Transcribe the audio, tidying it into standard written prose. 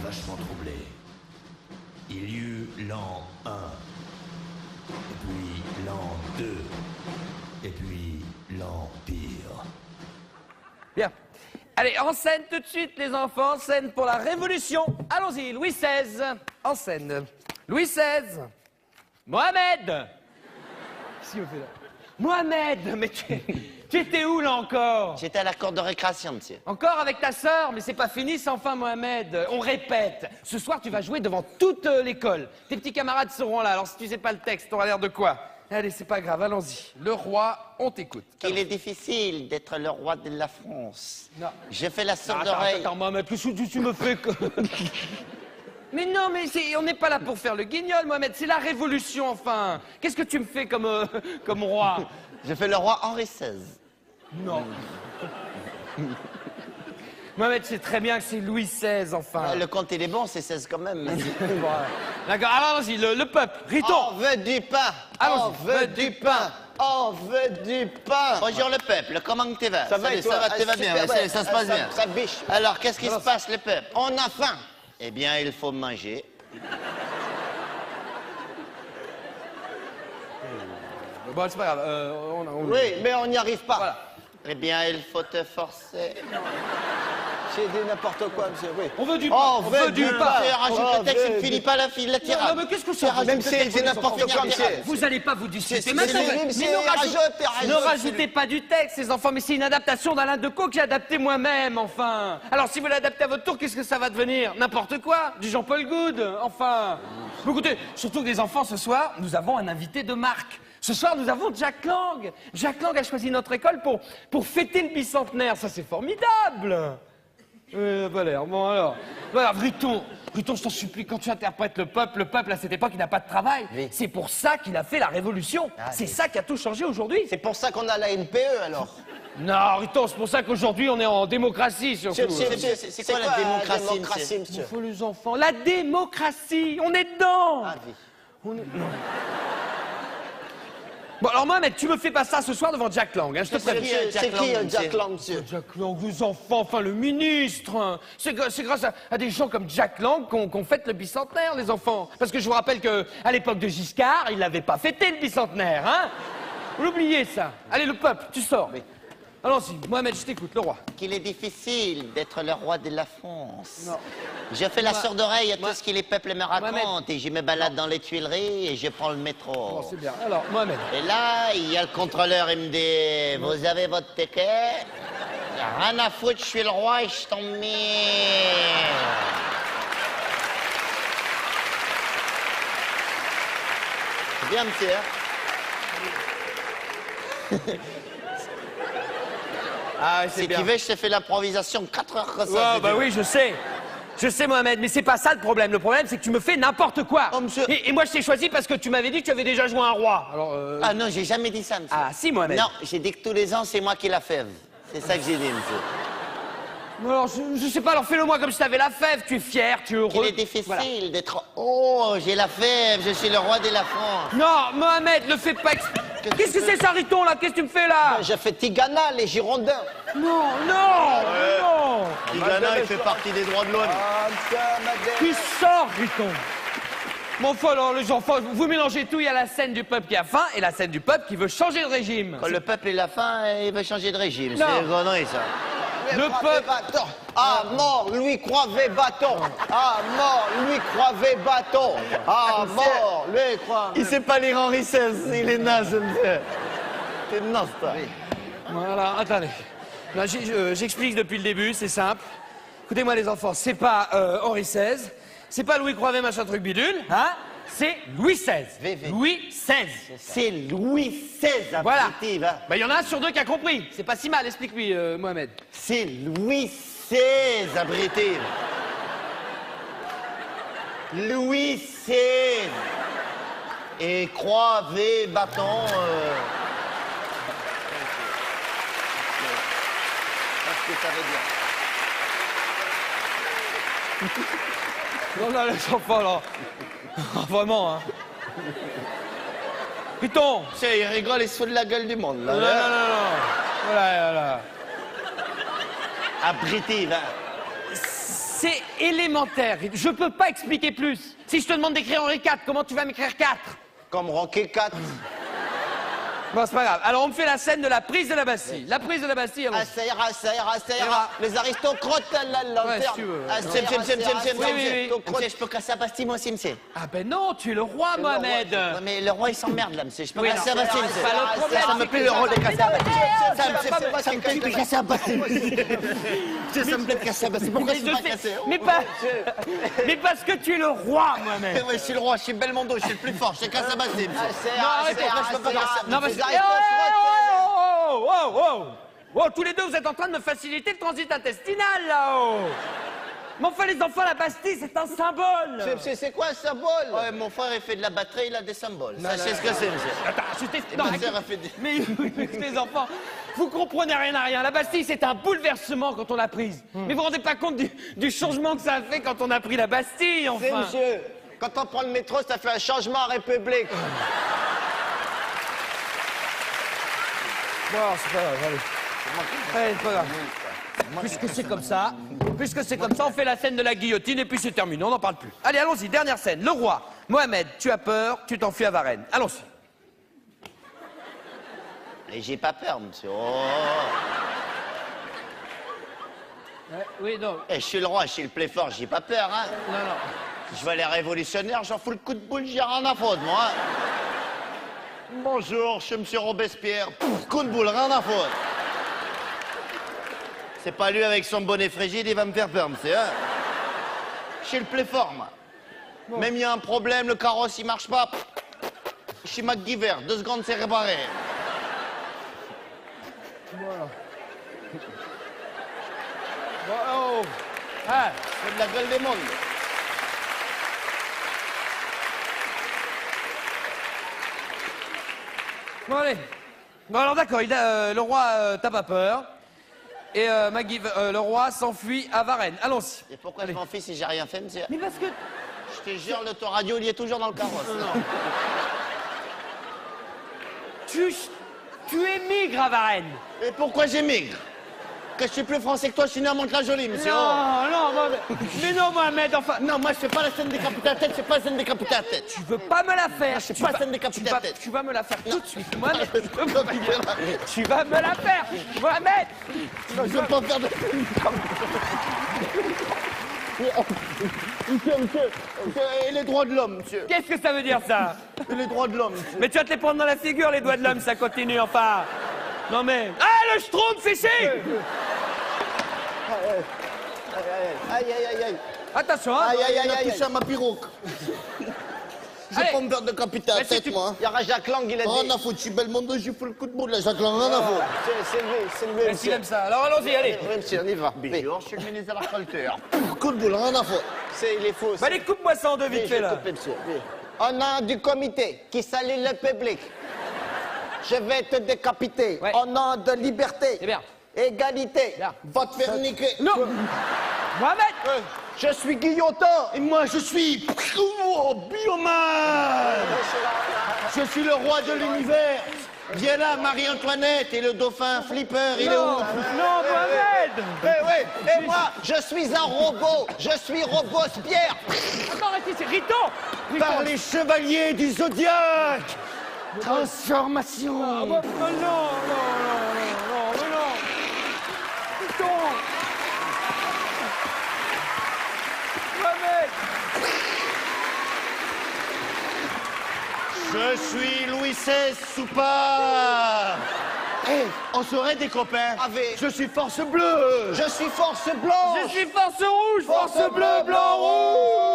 vachement troublé. Il y eut l'an 1, et puis l'an 2, et puis l'Empire. Bien. Allez, en scène tout de suite, les enfants. En scène pour la Révolution. Allons-y, Louis XVI. En scène. Louis XVI. Mohamed. Qu'est-ce qu'il me fait là? Mohamed, mais tu étais où là encore? J'étais à la cour de récréation, monsieur. Encore avec ta sœur? Mais c'est pas fini sans fin, Mohamed. On répète. Ce soir, tu vas jouer devant toute l'école. Tes petits camarades seront là. Alors si tu sais pas le texte, t'auras l'air de quoi? Allez, c'est pas grave, allons-y. Le roi, on t'écoute. Il est difficile d'être le roi de la France. Non. J'ai fait la sourde Attends, oreille. attends, Mohamed, qu'est-ce que tu me fais que... Mais non, mais on n'est pas là pour faire le guignol, Mohamed. C'est la Révolution, enfin. Qu'est-ce que tu me fais comme roi? J'ai fait le roi Henri XVI. Non. Mohamed, c'est très bien que c'est Louis XVI, enfin. Le compte, il est bon, c'est 16 quand même. Bon, d'accord, alors allons-y, le peuple, Riton. On veut du pain. On veut du pain. On veut du pain. Bonjour le peuple, comment tu vas? Ça va et toi? tu vas bien, ça se passe bien. Ça biche. Alors, qu'est-ce qui se passe, le peuple? On a faim. Eh bien, il faut manger. Bon, c'est pas grave, Oui, mais on n'y arrive pas. Voilà. Eh bien, il faut te forcer. J'ai dit n'importe quoi, monsieur, oui. On veut du pain, On on veut du pain. Rajoute le texte, il ne finit pas la tirade. Non, mais qu'est-ce que ça Même si c'est n'importe quoi, monsieur. Vous allez pas vous disputer C'est maintenant. lui, monsieur, Ne rajoutez pas du texte, les enfants, mais c'est une adaptation d'Alain Decaux que j'ai adapté moi-même, enfin. Alors si vous l'adaptez à votre tour, qu'est-ce que ça va devenir? N'importe quoi, du Jean-Paul Goude, enfin. Mais écoutez, surtout que les enfants, ce soir, nous avons un invité de marque. Ce soir, nous avons Jack Lang. Jack Lang a choisi notre école pour fêter le bicentenaire. Ça, c'est formidable. Pas l'air. Bon, alors. Voilà, Riton, je t'en supplie, quand tu interprètes le peuple, à cette époque, il n'a pas de travail. Oui. C'est pour ça qu'il a fait la Révolution. C'est ça qui a tout changé aujourd'hui. C'est pour ça qu'on a la NPE, alors. Non, Riton, c'est pour ça qu'aujourd'hui, on est en démocratie, surtout. C'est quoi la démocratie, monsieur? Faut les enfants. La démocratie, on est dedans. Ah, oui. On est... Non. Bon, alors Mohamed, tu me fais pas ça ce soir devant Jack Lang, hein, je te préviens. C'est qui Jack Lang, monsieur? Jack Lang, les enfants, enfin le ministre. Hein. C'est grâce à des gens comme Jack Lang qu'on fête le bicentenaire, les enfants. Parce que je vous rappelle qu'à l'époque de Giscard, il n'avait pas fêté le bicentenaire, hein. Vous l'oubliez, ça. Allez, le peuple, tu sors. Oui. Allons-y, Mohamed, je t'écoute, le roi. Qu'il est difficile d'être le roi de la France. Non. Je fais la sourde oreille à tout ce que les peuples me racontent Mohamed. et je me balade dans les Tuileries et je prends le métro. Bon, c'est bien. Alors, Mohamed. Et là, il y a le contrôleur, il me dit, vous avez votre ticket? Rien à foutre, je suis le roi et je t'en mets. C'est bien, monsieur, hein? Ah, Si tu veux, je te fais l'improvisation 4 heures que ça. Ouais, si bah tu veux. oui, je sais. Je sais, Mohamed, mais c'est pas ça le problème. Le problème, c'est que tu me fais n'importe quoi. Oh, monsieur. Et moi, je t'ai choisi parce que tu m'avais dit que tu avais déjà joué un roi. Alors, Ah non, j'ai jamais dit ça, monsieur. Ah, si, Mohamed. Non, j'ai dit que tous les ans, c'est moi qui la fève. C'est ça que j'ai dit, monsieur. Alors, je sais pas, alors fais-le moi comme si t'avais la fève. Tu es fier, tu es heureux. Il est difficile Voilà. d'être... Oh, j'ai la fève, je suis le roi de la France. Non, Mohamed, le fais pas. Qu'est-ce que c'est ça, Riton, là? Qu'est-ce que tu me fais là? J'ai fait Tigana, les Girondins. Non, non, non. Tigana, il fait partie des droits de l'homme. Ah, Tu sors, Riton. Bon, enfin, alors, les enfants, vous mélangez tout. Il y a la scène du peuple qui a faim et la scène du peuple qui veut changer de régime. Quand le peuple il a faim, il veut changer de régime. Non. C'est une connerie, ça. Le peuple. Ah, mort, Louis Croivet Bâton. Ah, mort, Louis Croivet Bâton. Ah, mort, Louis Croivet. Il sait pas lire Henri XVI, il est naze, monsieur. C'est naze, toi. Voilà, attendez. Là, j'explique depuis le début, c'est simple. Écoutez-moi, les enfants, c'est pas Henri XVI, c'est pas Louis Croivet, machin truc bidule, hein? C'est Louis XVI. VV. Louis XVI. C'est Louis XVI, Voilà. abruti, va. Bah, il y en a un sur deux qui a compris. C'est pas si mal, explique-lui, Mohamed. C'est Louis XVI, abruti. Louis XVI. Et Croivet, bâton... Qu'est-ce que ça veut dire? Non, non, les enfants, là. Vraiment, hein. Python. C'est, il rigole, il se fout de la gueule du monde, là. Non, non, non, non. Voilà, voilà. Abruti, va. C'est élémentaire. Je peux pas expliquer plus. Si je te demande d'écrire Henri IV, comment tu vas m'écrire 4? Comme Rocky 4. Bon, c'est pas grave. Alors, on me fait la scène de la prise de la Bastille. La prise de la Bastille, allons. Ah, ça ira, ça ira, ça ira. ira. Les aristocrates, la lanterne. Ouais, si tu veux. Ah, ça ira, ça ira, ça ira. oui. Monsieur, je peux casser la Bastille, moi aussi, monsieur. Ah ben non, tu es le roi, Mohamed. Ouais, mais le roi, il s'emmerde, là, monsieur. Je peux Oui, casser non, la Bastille, c'est monsieur. pas le problème, Ça me c'est plaît que le ça rôle de va- casser la Bastille. Ça me plaît de casser la Bastille. Ça me plaît de casser la Bastille. Pourquoi je Mais peux je pas sais- casser? mais parce que tu es le roi, Mohamed. Ouais, je suis le roi, je suis Belmondo, je suis le plus fort, je casse la Bastille, monsieur. C'est pourquoi je peux pas casser Non, parce Les que... aristocrates. Oh, tous les deux, vous êtes en train de me faciliter le transit intestinal, là-haut. Mais enfin, les enfants, la Bastille, c'est un symbole. C'est quoi un symbole? Ouais, mon frère, il fait de la batterie, il a des symboles. Sachez ce que c'est, monsieur. Attends, c'était... Et non, ma sœur a fait des... Mais les enfants, vous comprenez rien à rien. La Bastille, c'est un bouleversement quand on l'a prise. Mais vous vous rendez pas compte du changement que ça a fait quand on a pris la Bastille, C'est, enfin. monsieur, quand on prend le métro, ça fait un changement en République. Bon, c'est pas grave, allez. Allez, c'est pas grave. Puisque c'est comme ça, on fait la scène de la guillotine et puis c'est terminé, on n'en parle plus. Allez, allons-y, dernière scène. Le roi. Mohamed, tu as peur, tu t'enfuis à Varennes. Allons-y. Et j'ai pas peur, monsieur. Oh. Oui, non, Eh, je suis le roi, je suis le plus fort, j'ai pas peur, hein. non. Je vois les révolutionnaires, j'en fous le coup de boule, j'ai rien à foutre, moi. Bonjour, je suis monsieur Robespierre. Pouf, coup de boule, rien à foutre. C'est pas lui avec son bonnet frigide, il va me faire peur, monsieur, hein. Je suis le plus fort, moi. Même il y a un problème, le carrosse, il marche pas. Je suis MacGyver, 2 secondes, c'est réparé. Oh. Ah. C'est de la gueule des mondes. Bon, allez. Bon, alors d'accord, le roi, t'as pas peur. Et le roi s'enfuit à Varennes. Allons-y. Et pourquoi je m'en fiche si j'ai rien fait, monsieur? Mais parce que... Je te jure, l'autoradio, il est toujours dans le carrosse. Tu émigres à Varennes. Et pourquoi j'émigre? Que je suis plus français que toi, je suis né à Mantes-la-Jolie, monsieur. Non, Mohamed. Mais non, Mohamed, enfin... Non, moi, je fais pas la scène décapitée à la tête, je fais pas la scène décapitée à la tête. Tu veux pas me la faire. je sais pas, scène décapitée à la tête. Tu vas me la faire tout de suite, Mohamed. Tu vas me la faire, Mohamed. Je veux pas faire de... Monsieur, et les droits de l'homme, monsieur. Qu'est-ce que ça veut dire, ça? Et les droits de l'homme, monsieur. Mais tu vas te les prendre dans la figure, les doigts de l'homme, ça continue, enfin. Non, mais... Ah, le schtroumpf ici. Aïe, aïe, aïe, aïe. Attention, hein. Aïe, aïe, aïe, Il a aïe. touché à ma pirogue. Je vais Allez. pas me faire décapiter à la Mais si tête, tu- moi. Il y aura Jacques Lang, il a dit. Rien à foutre, je suis Belmondo, j'ai fait le coup de boule, là, Jacques Lang, rien à foutre. C'est lui, Est-ce qu'il monsieur. aime ça? Alors, allons-y, allez. Oui, monsieur, on y va. Bonjour, je suis le ministre de la Culture. Coup de boule, rien à foutre. Il est faux. Bah, allez, coupe-moi ça en deux, vite fait, là. Au nom du comité qui salue le public, je vais te décapiter. Ouais. Au nom de liberté, C'est bien. égalité, Bien. Va te faire niquer. Non. Mohamed. je suis guillotin. Et moi, je suis... Oh, Bioman. Je suis le roi de l'univers. Viens là, Marie-Antoinette et le dauphin Flipper, il est où? Non, Mohamed. Et moi, je suis un robot. Je suis Robespierre. Attends, reste ici. Rito. Par les chevaliers du Zodiaque. Transformation. Non, mais non. Rito. Mohamed. Je suis Louis XVI sous pas. On serait des copains. Avec- Je suis force bleue. Je suis force blanche. Je suis force rouge, force bleue, blanc, rouge.